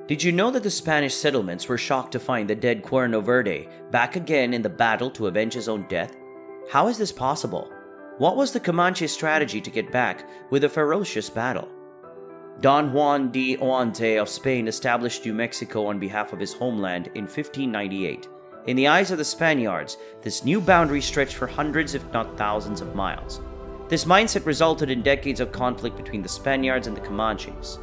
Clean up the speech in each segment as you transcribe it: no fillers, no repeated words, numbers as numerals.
Did you know that the Spanish settlements were shocked to find the dead Cuerno Verde back again in the battle to avenge his own death? How is this possible? What was the Comanche strategy to get back with a ferocious battle? Don Juan de Oante of Spain established New Mexico on behalf of his homeland in 1598. In the eyes of the Spaniards, this new boundary stretched for hundreds if not thousands of miles. This mindset resulted in decades of conflict between the Spaniards and the Comanches.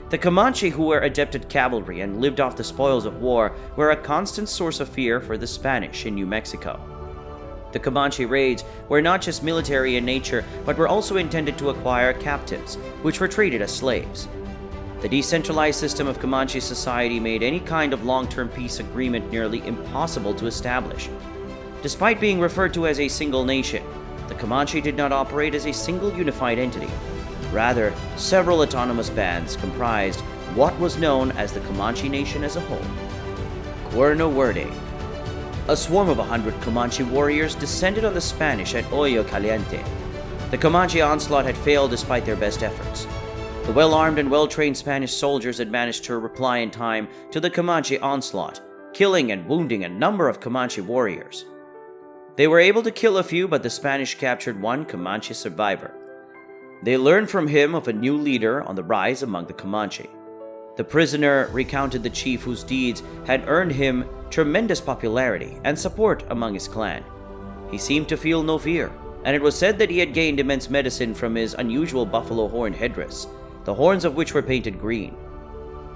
The Comanche, who were adept at cavalry and lived off the spoils of war, were a constant source of fear for the Spanish in New Mexico. The Comanche raids were not just military in nature, but were also intended to acquire captives, which were treated as slaves. The decentralized system of Comanche society made any kind of long-term peace agreement nearly impossible to establish. Despite being referred to as a single nation, the Comanche did not operate as a single unified entity. Rather, several autonomous bands comprised what was known as the Comanche Nation as a whole. Cuerno Verde. A swarm of 100 Comanche warriors descended on the Spanish at Hoyo Caliente. The Comanche onslaught had failed despite their best efforts. The well-armed and well-trained Spanish soldiers had managed to reply in time to the Comanche onslaught, killing and wounding a number of Comanche warriors. They were able to kill a few, but the Spanish captured one Comanche survivor. They learned from him of a new leader on the rise among the Comanche. The prisoner recounted the chief whose deeds had earned him tremendous popularity and support among his clan. He seemed to feel no fear, and it was said that he had gained immense medicine from his unusual buffalo horn headdress, the horns of which were painted green.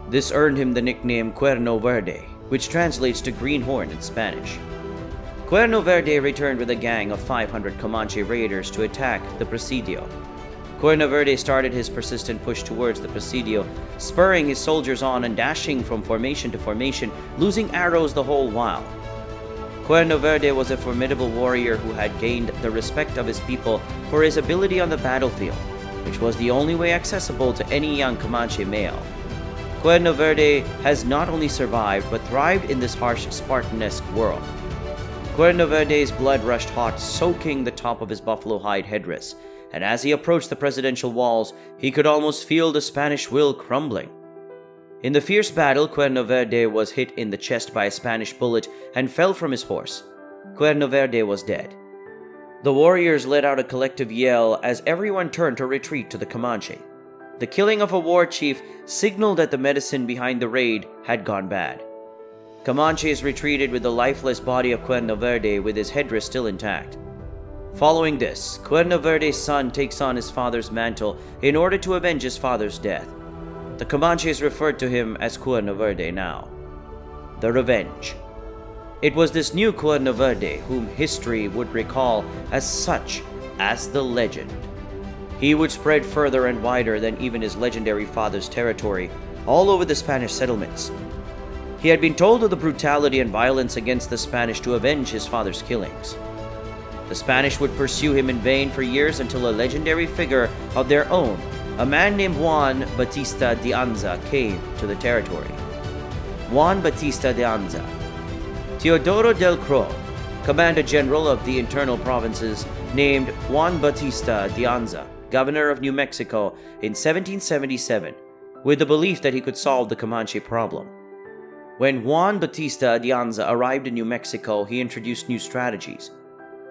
This earned him the nickname Cuerno Verde, which translates to green horn in Spanish. Cuerno Verde returned with a gang of 500 Comanche raiders to attack the Presidio. Cuerno Verde started his persistent push towards the Presidio, spurring his soldiers on and dashing from formation to formation, losing arrows the whole while. Cuerno Verde was a formidable warrior who had gained the respect of his people for his ability on the battlefield, which was the only way accessible to any young Comanche male. Cuerno Verde has not only survived but thrived in this harsh Spartanesque world. Cuerno Verde's blood rushed hot, soaking the top of his buffalo hide headdress, and as he approached the presidential walls, he could almost feel the Spanish will crumbling. In the fierce battle, Cuerno Verde was hit in the chest by a Spanish bullet and fell from his horse. Cuerno Verde was dead. The warriors let out a collective yell as everyone turned to retreat to the Comanche. The killing of a war chief signaled that the medicine behind the raid had gone bad. Comanches retreated with the lifeless body of Cuerno Verde with his headdress still intact. Following this, Cuerno Verde's son takes on his father's mantle in order to avenge his father's death. The Comanches referred to him as Cuerno Verde now. The Revenge. It was this new Cuerno Verde whom history would recall as such as the legend. He would spread further and wider than even his legendary father's territory, all over the Spanish settlements. He had been told of the brutality and violence against the Spanish to avenge his father's killings. The Spanish would pursue him in vain for years until a legendary figure of their own, a man named Juan Batista de Anza, came to the territory. Juan Batista de Anza. Teodoro del Cro, Commander-General of the internal provinces, named Juan Batista de Anza governor of New Mexico in 1777, with the belief that he could solve the Comanche problem. When Juan Batista de Anza arrived in New Mexico, he introduced new strategies.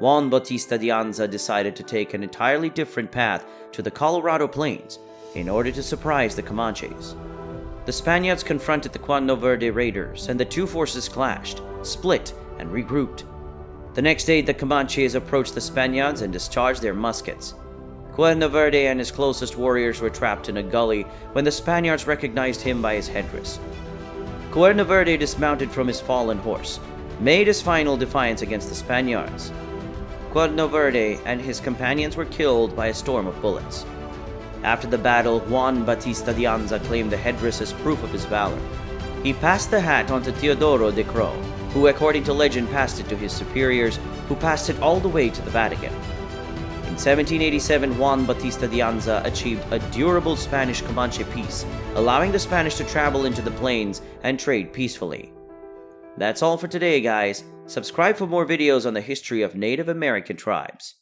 Juan Batista de Anza decided to take an entirely different path to the Colorado Plains in order to surprise the Comanches. The Spaniards confronted the Cuerno Verde raiders, and the two forces clashed, split, and regrouped. The next day, the Comanches approached the Spaniards and discharged their muskets. Cuerno Verde and his closest warriors were trapped in a gully when the Spaniards recognized him by his headdress. Cuerno Verde dismounted from his fallen horse, made his final defiance against the Spaniards. Cuerno Verde and his companions were killed by a storm of bullets. After the battle, Juan Batista de Anza claimed the headdress as proof of his valor. He passed the hat on to Teodoro de Cro, who according to legend passed it to his superiors, who passed it all the way to the Vatican. In 1787, Juan Batista de Anza achieved a durable Spanish-Comanche peace, allowing the Spanish to travel into the plains and trade peacefully. That's all for today, guys. Subscribe for more videos on the history of Native American tribes.